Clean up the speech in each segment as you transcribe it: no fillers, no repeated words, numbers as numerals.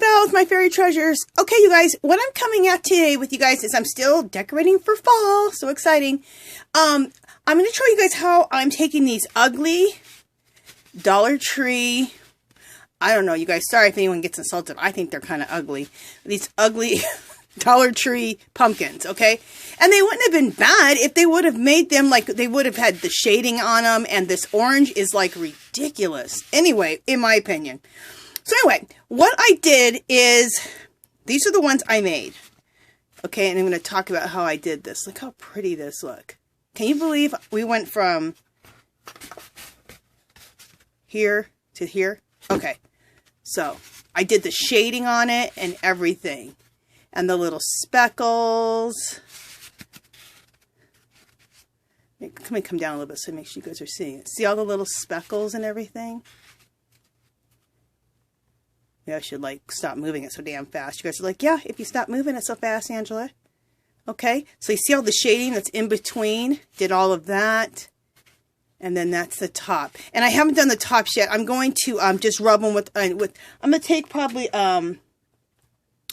bells, my fairy treasures. Okay, you guys, what I'm coming at today with you guys is I'm still decorating for fall. So exciting. I'm going to show you guys how I'm taking these ugly Dollar Tree. I don't know, you guys. Sorry if anyone gets insulted. I think they're kind of ugly. These ugly Dollar Tree pumpkins, okay? And they wouldn't have been bad if they would have made them like they would have had the shading on them. And this orange is like ridiculous. Anyway, in my opinion. So anyway, what I did is, these are the ones I made. Okay, and I'm going to talk about how I did this. Look how pretty this look. Can you believe we went from here to here? Okay, so I did the shading on it and everything. And the little speckles. Let me come down a little bit so make sure you guys are seeing it. See all the little speckles and everything? Maybe I should like stop moving it so damn fast. You guys are like, yeah, if you stop moving it so fast, Angela. Okay, so you see all the shading that's in between? Did all of that. And then that's the top. And I haven't done the tops yet. I'm going to just rub them with I'm going to take probably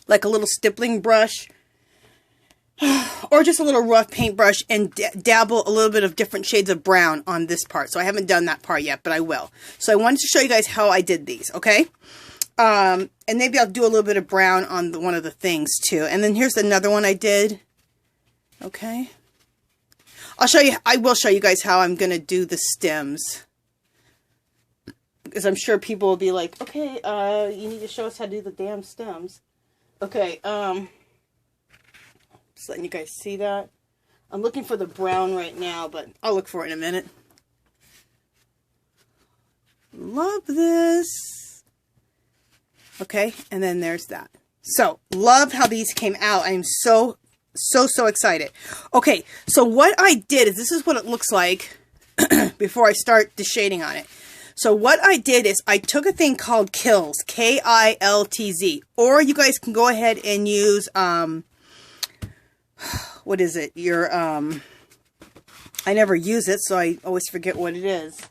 like a little stippling brush or just a little rough paintbrush and dabble a little bit of different shades of brown on this part. So I haven't done that part yet, but I will. So I wanted to show you guys how I did these, okay? And maybe I'll do a little bit of brown on one of the things too. And then here's another one I did. Okay. I will show you guys how I'm going to do the stems. Because I'm sure people will be like, okay, you need to show us how to do the damn stems. Okay, just letting you guys see that. I'm looking for the brown right now, but I'll look for it in a minute. Love this. Okay, and then there's that. So, love how these came out. I'm so excited. Okay, so what I did is, this is what it looks like before I start the shading on it. So what I did is I took a thing called Kills, K-I-L-T-Z, or you guys can go ahead and use, what is it? I never use it, so I always forget what it is.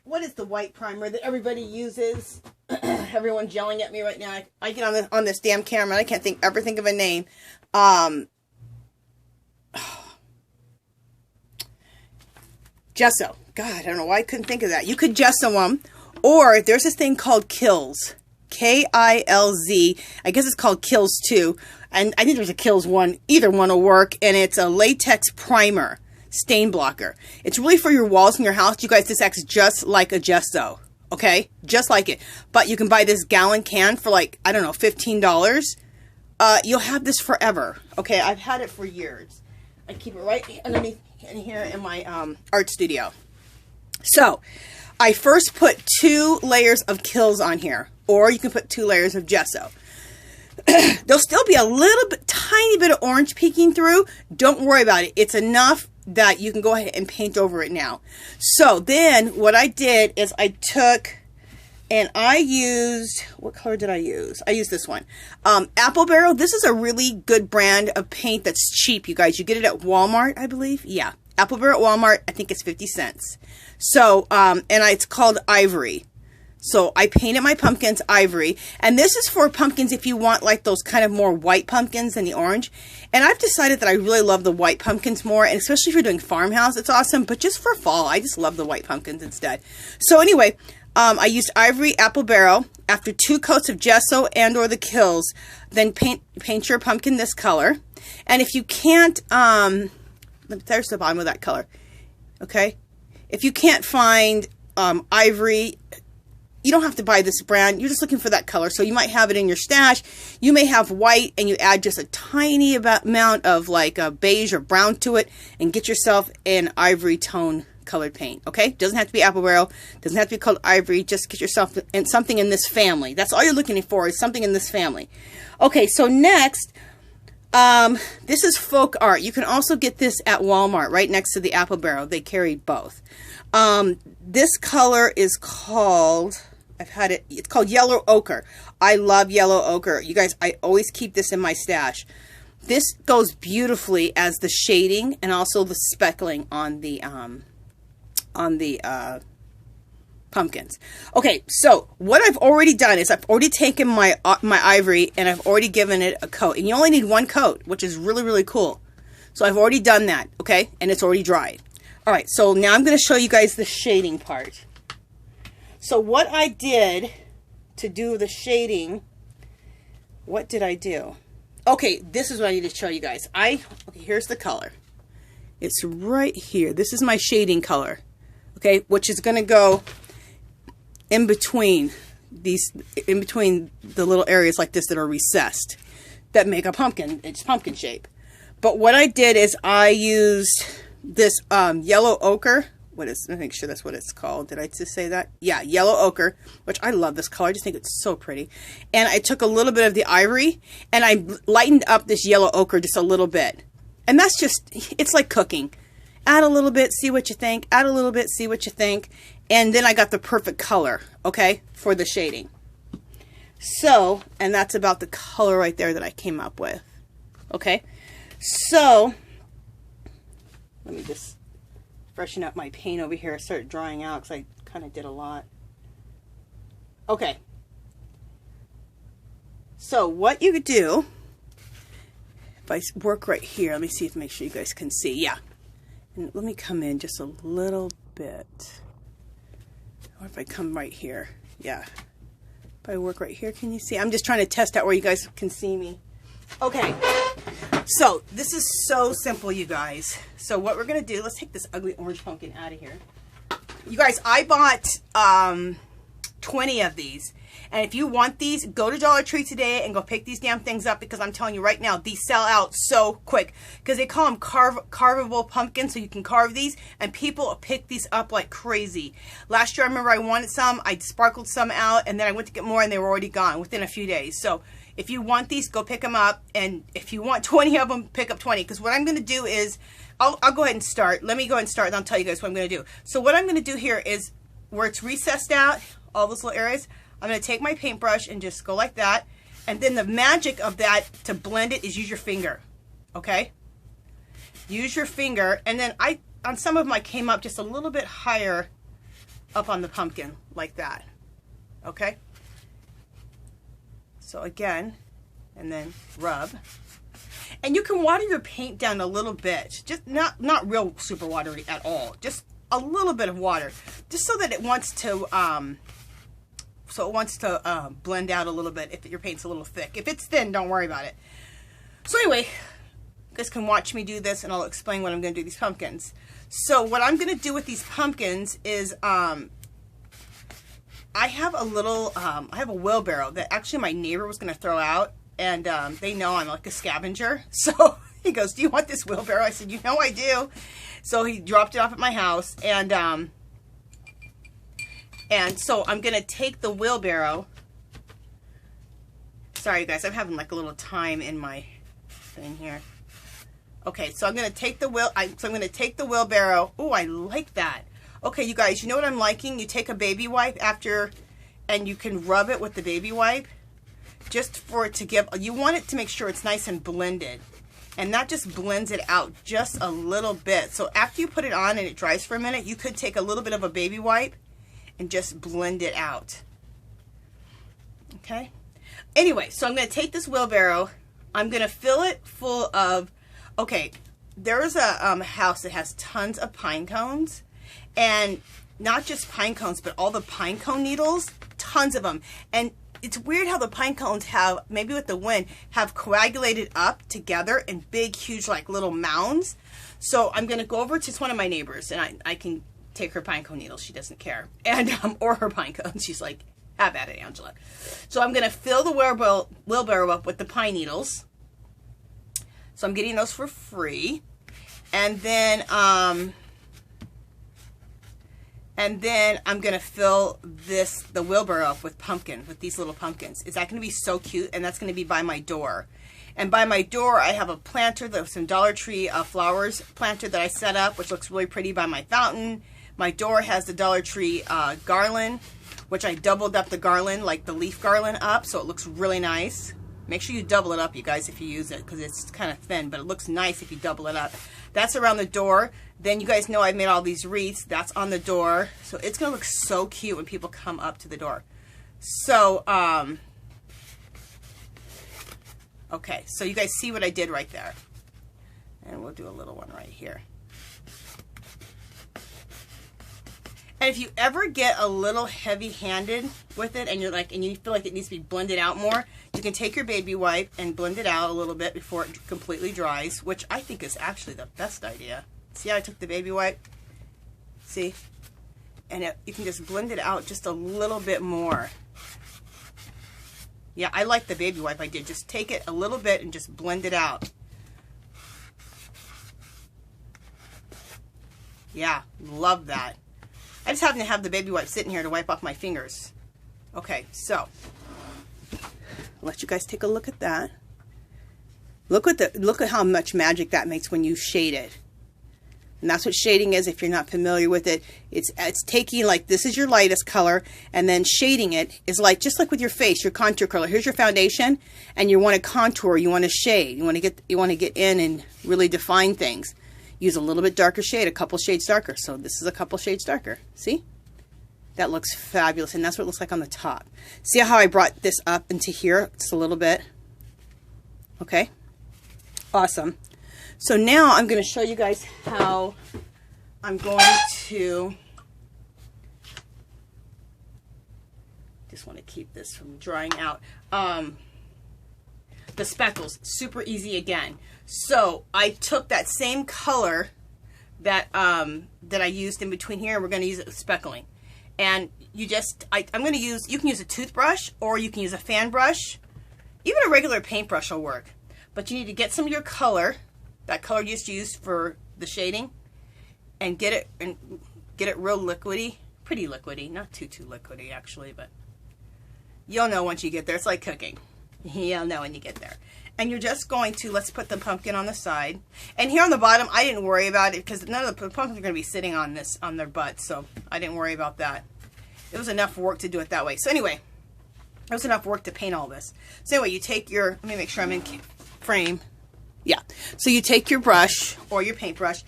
What is the white primer that everybody uses? Everyone's yelling at me right now. I get on this damn camera, and I can't ever think of a name. Gesso. God, I don't know why I couldn't think of that. You could gesso them, or there's this thing called Kills, K-I-L-Z. I guess it's called Kills too, and I think there's a Kills one. Either one will work, and it's a latex primer, stain blocker. It's really for your walls in your house. You guys, this acts just like a gesso, okay? Just like it. But you can buy this gallon can for like, I don't know, $15. You'll have this forever, okay? I've had it for years. I keep it right underneath in here in my art studio. So, I first put 2 layers of Kills on here, or you can put 2 layers of gesso. There'll still be a little bit, tiny bit of orange peeking through. Don't worry about it. It's enough that you can go ahead and paint over it now. So then, what I did is I took, and I used, what color did I use? I used this one. Apple Barrel. This is a really good brand of paint that's cheap, you guys. You get it at Walmart, I believe. Yeah. Apple Barrel at Walmart, I think it's 50 cents. So, it's called Ivory. So, I painted my pumpkins ivory. And this is for pumpkins if you want like those kind of more white pumpkins than the orange. And I've decided that I really love the white pumpkins more. And especially if you're doing farmhouse, it's awesome. But just for fall, I just love the white pumpkins instead. So, anyway, I used Ivory Apple Barrel. After 2 coats of gesso and or the Kills, then paint your pumpkin this color. And if you can't, there's the bottom of that color. Okay? If you can't find ivory, you don't have to buy this brand. You're just looking for that color. So you might have it in your stash. You may have white and you add just a tiny amount of like a beige or brown to it and get yourself an ivory tone colored paint. Okay? Doesn't have to be Apple Barrel. Doesn't have to be called Ivory. Just get yourself something in this family. That's all you're looking for, is something in this family. Okay, so next, this is Folk Art. You can also get this at Walmart right next to the Apple Barrel. They carry both. This color is called, it's called Yellow Ochre. I love Yellow Ochre. You guys, I always keep this in my stash. This goes beautifully as the shading and also the speckling on the pumpkins. Okay, so what I've already done is I've already taken my ivory and I've already given it a coat. And you only need one coat, which is really, really cool. So I've already done that, okay? And it's already dried. All right, so now I'm going to show you guys the shading part. So what I did to do the shading, what did I do? Okay, this is what I need to show you guys. Okay, here's the color. It's right here. This is my shading color, okay, which is going to go in between the little areas like this that are recessed that make a pumpkin. It's pumpkin shape. But what I did is I used this yellow ochre. Let me make sure that's what it's called. Did I just say that? Yeah, yellow ochre, which I love this color. I just think it's so pretty. And I took a little bit of the ivory and I lightened up this yellow ochre just a little bit. And that's just, it's like cooking. Add a little bit, see what you think. Add a little bit, see what you think. And then I got the perfect color, okay, for the shading. So, and that's about the color right there that I came up with, okay? So, let me just freshen up my paint over here. I started drying out because I kind of did a lot. Okay. So, what you could do, if I work right here, let me see if make sure you guys can see. Yeah. And let me come in just a little bit. Or if I come right here. Yeah. If I work right here, can you see? I'm just trying to test out where you guys can see me. Okay. So, this is so simple, you guys. So, what we're going to do, let's take this ugly orange pumpkin out of here. You guys, I bought 20 of these. And if you want these, go to Dollar Tree today and go pick these damn things up, because I'm telling you right now, these sell out so quick. Because they call them carvable pumpkins, so you can carve these. And people pick these up like crazy. Last year, I remember I wanted some. I sparkled some out, and then I went to get more, and they were already gone within a few days. So, if you want these, go pick them up. And if you want 20 of them, pick up 20. Because what I'm going to do is, I'll go ahead and start. Let me go ahead and start, and I'll tell you guys what I'm going to do. So what I'm going to do here is, where it's recessed out, all those little areas, I'm going to take my paintbrush and just go like that. And then the magic of that, to blend it, is use your finger. Okay? Use your finger. And then on some of them, I came up just a little bit higher up on the pumpkin, like that. Okay? So again, and then rub. And you can water your paint down a little bit. Just not real super watery at all. Just a little bit of water. Just so that it wants to blend out a little bit if your paint's a little thick. If it's thin, don't worry about it. So anyway, you guys can watch me do this, and I'll explain what I'm going to do with these pumpkins. So what I'm going to do with these pumpkins is, I have a wheelbarrow that actually my neighbor was going to throw out, and they know I'm like a scavenger. So he goes, "Do you want this wheelbarrow?" I said, "You know I do." So he dropped it off at my house, and so I'm going to take the wheelbarrow. Sorry, you guys, I'm having like a little time in my thing here. Okay, so I'm going to take the wheelbarrow. Oh, I like that. Okay, you guys, you know what I'm liking? You take a baby wipe and you can rub it with the baby wipe just for it to give, you want it to make sure it's nice and blended. And that just blends it out just a little bit. So after you put it on and it dries for a minute, you could take a little bit of a baby wipe and just blend it out. Okay? Anyway, so I'm going to take this wheelbarrow. I'm going to fill it full of, okay, there's a house that has tons of pine cones. And not just pine cones, but all the pine cone needles, tons of them. And it's weird how the pine cones have, maybe with the wind, have coagulated up together in big, huge, like little mounds. So I'm going to go over to one of my neighbors, and I can take her pine cone needles. She doesn't care. And or her pine cones. She's like, have at it, Angela. So I'm going to fill the wheelbarrow up with the pine needles. So I'm getting those for free. And then I'm going to fill the wheelbarrow up with these little pumpkins. Is that going to be so cute? And that's going to be by my door. And by my door, I have a planter, there's some Dollar Tree flowers planter that I set up, which looks really pretty by my fountain. My door has the Dollar Tree garland, which I doubled up the garland, like the leaf garland up, so it looks really nice. Make sure you double it up, you guys, if you use it, because it's kind of thin, but it looks nice if you double it up. That's around the door. Then you guys know I've made all these wreaths. That's on the door. So it's going to look so cute when people come up to the door. So, okay, so you guys see what I did right there. And we'll do a little one right here. And if you ever get a little heavy-handed with it and you're like, and you feel like it needs to be blended out more, you can take your baby wipe and blend it out a little bit before it completely dries, which I think is actually the best idea. See how I took the baby wipe? See? And you can just blend it out just a little bit more. Yeah, I like the baby wipe I did. Just take it a little bit and just blend it out. Yeah, love that. I just happen to have the baby wipe sitting here to wipe off my fingers. Okay, so I'll let you guys take a look at that. Look at how much magic that makes when you shade it. And that's what shading is if you're not familiar with it. It's taking, like, this is your lightest color, and then shading it is like, just like with your face, your contour color. Here's your foundation, and you want to contour, you want to shade, you want to get in and really define things. Use a little bit darker shade, a couple shades darker. So this is a couple shades darker. See? That looks fabulous, and that's what it looks like on the top. See how I brought this up into here just a little bit? Okay. Awesome. So now I'm going to show you guys how I'm going to, just want to keep this from drying out. The speckles, super easy again. So I took that same color that that I used in between here, and we're going to use it with speckling. And you just, I'm going to use, you can use a toothbrush or you can use a fan brush. Even a regular paintbrush will work. But you need to get some of your color, that color you just used for the shading, and get it real liquidy, pretty liquidy, not too liquidy actually, but you'll know once you get there. It's like cooking. You'll know when you get there. And you're just going to, let's put the pumpkin on the side. And here on the bottom, I didn't worry about it because none of the pumpkins are going to be sitting on this, on their butts, so I didn't worry about that. It was enough work to do it that way. So anyway, it was enough work to paint all this. So anyway, you take your, let me make sure I'm in frame. Yeah. So you take your brush or your paintbrush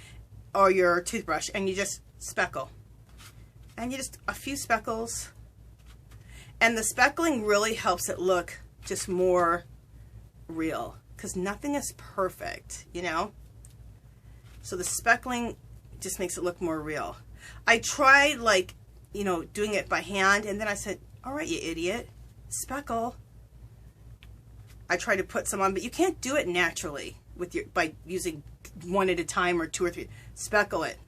or your toothbrush and you just speckle. And you just, a few speckles. And the speckling really helps it look just more real, because nothing is perfect, you know. So the speckling just makes it look more real. I tried, like, you know, doing it by hand, and then I said, all right, you idiot, speckle. I tried to put some on, but you can't do it naturally with your, by using one at a time or two or three. Speckle it.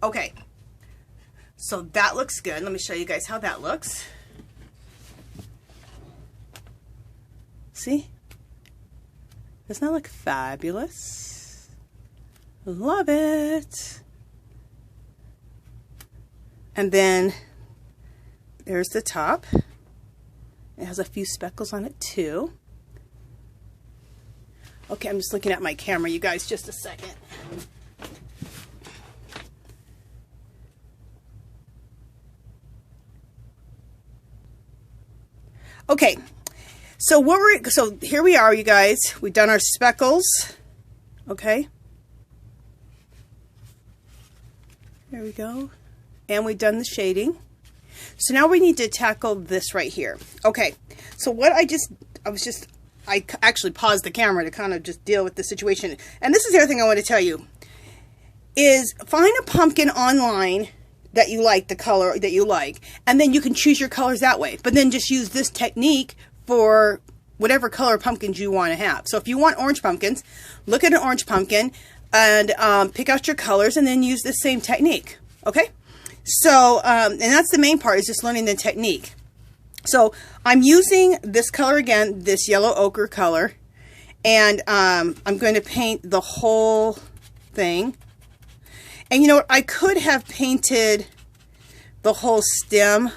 Okay, so that looks good. Let me show you guys how that looks. See? Doesn't that look fabulous? Love it. And then there's the top. It has a few speckles on it too. Okay, I'm just looking at my camera, you guys, just a second. Okay. So so here we are, you guys. We've done our speckles. Okay. There we go. And we've done the shading. So now we need to tackle this right here. Okay. So what I actually paused the camera to kind of just deal with the situation. And this is the other thing I want to tell you is find a pumpkin online that you like, the color that you like, and then you can choose your colors that way. But then just use this technique for whatever color pumpkins you want to have. So if you want orange pumpkins, look at an orange pumpkin and pick out your colors and then use the same technique. Okay? So, and that's the main part, is just learning the technique. So I'm using this color again, this yellow ochre color, and I'm going to paint the whole thing. And you know what? I could have painted the whole stem.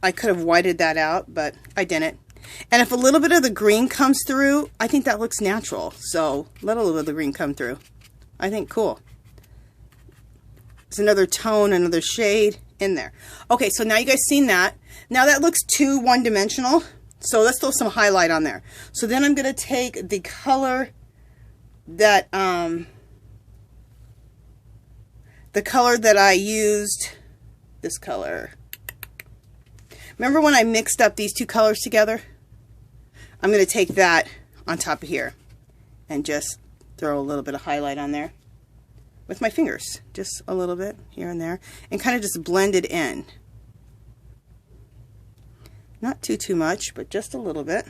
I could have whited that out, but I didn't. And if a little bit of the green comes through, I think that looks natural. So let a little bit of the green come through. I think cool. It's another tone, another shade. in there. Okay, so now you guys seen that. Now that looks too one-dimensional, so let's throw some highlight on there. So then I'm going to take the color that I used, this color. Remember when I mixed up these two colors together? I'm going to take that on top of here and just throw a little bit of highlight on there with my fingers, just a little bit here and there, and kind of just blend it in. Not too much, but just a little bit.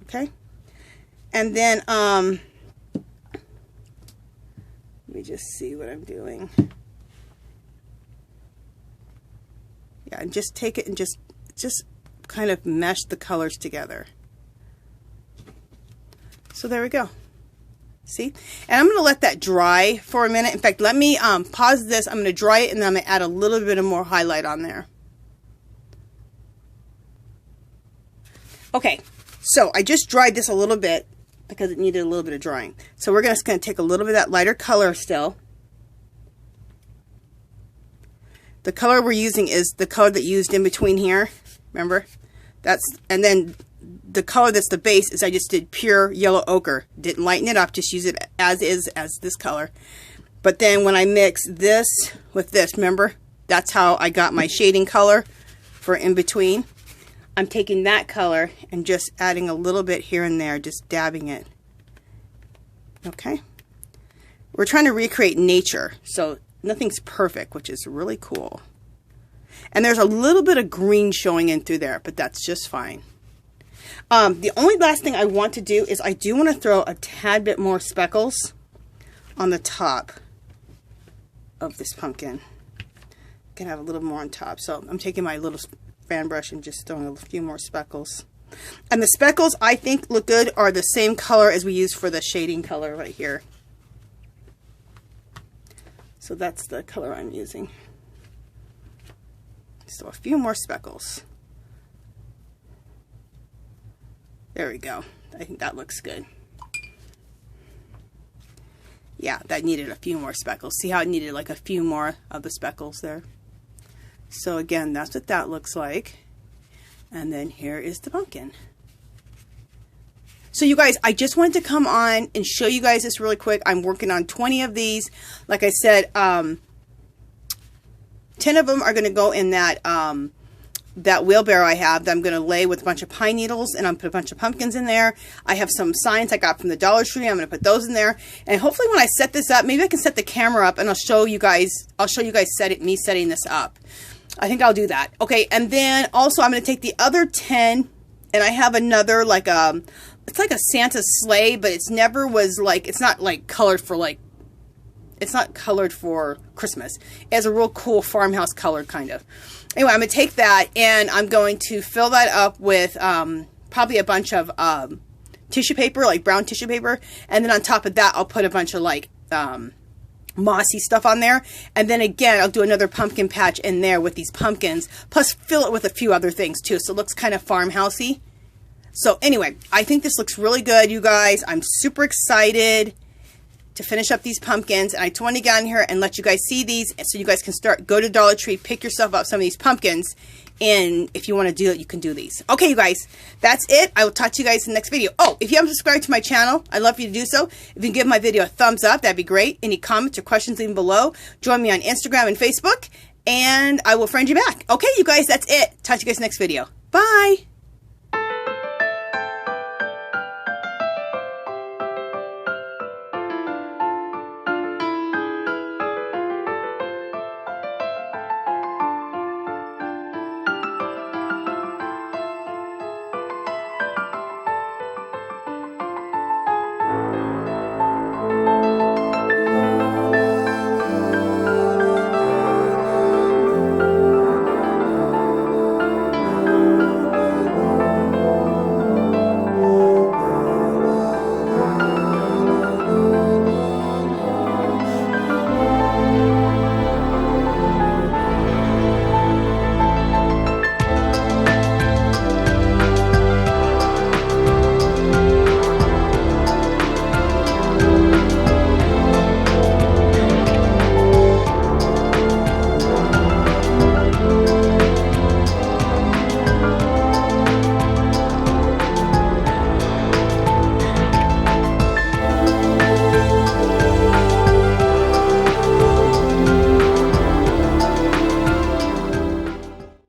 Okay, and then let me just see what I'm doing. Yeah, and just take it and just kind of mesh the colors together. So there we go. See? And I'm going to let that dry for a minute. In fact, let me pause this. I'm going to dry it, and then I'm going to add a little bit of more highlight on there. Okay, so I just dried this a little bit because it needed a little bit of drying. So we're just going to take a little bit of that lighter color still. The color we're using is the color that you used in between here. Remember? And then the color that's the base is I just did pure yellow ochre. Didn't lighten it up, just use it as is, as this color. But then when I mix this with this, remember? That's how I got my shading color for in between. I'm taking that color and just adding a little bit here and there, just dabbing it. Okay? We're trying to recreate nature, so nothing's perfect, which is really cool. And there's a little bit of green showing in through there, but that's just fine. The only last thing I want to do is I do want to throw a tad bit more speckles on the top of this pumpkin. Can have a little more on top. So I'm taking my little fan brush and just throwing a few more speckles. And the speckles I think look good are the same color as we used for the shading color right here. So that's the color I'm using. So a few more speckles. There we go. I think that looks good. Yeah, that needed a few more speckles. See how it needed like a few more of the speckles there? So again, that's what that looks like. And then here is the pumpkin. So you guys, I just wanted to come on and show you guys this really quick. I'm working on 20 of these. Like I said, 10 of them are going to go in that that wheelbarrow I have that I'm going to lay with a bunch of pine needles, and I'm going to put a bunch of pumpkins in there. I have some signs I got from the Dollar Tree. I'm going to put those in there. And hopefully when I set this up, maybe I can set the camera up and I'll show you guys me setting this up. I think I'll do that. Okay, and then also I'm going to take the other 10, and I have another like it's like a Santa sleigh, but it's never was like, it's not like colored for like, it's not colored for Christmas. It has a real cool farmhouse color kind of. Anyway, I'm going to take that and I'm going to fill that up with probably a bunch of tissue paper, like brown tissue paper. And then on top of that, I'll put a bunch of like mossy stuff on there. And then again, I'll do another pumpkin patch in there with these pumpkins. Plus fill it with a few other things too. So it looks kind of farmhousey. So anyway, I think this looks really good, you guys. I'm super excited to finish up these pumpkins, and I just want to get on here and let you guys see these so you guys can go to Dollar Tree, pick yourself up some of these pumpkins, and if you want to do it, you can do these. Okay, you guys, that's it. I will talk to you guys in the next video. Oh, if you haven't subscribed to my channel, I'd love for you to do so. If you can give my video a thumbs up, that'd be great. Any comments or questions, leave them below. Join me on Instagram and Facebook, and I will friend you back. Okay, you guys, that's it. Talk to you guys next video. Bye!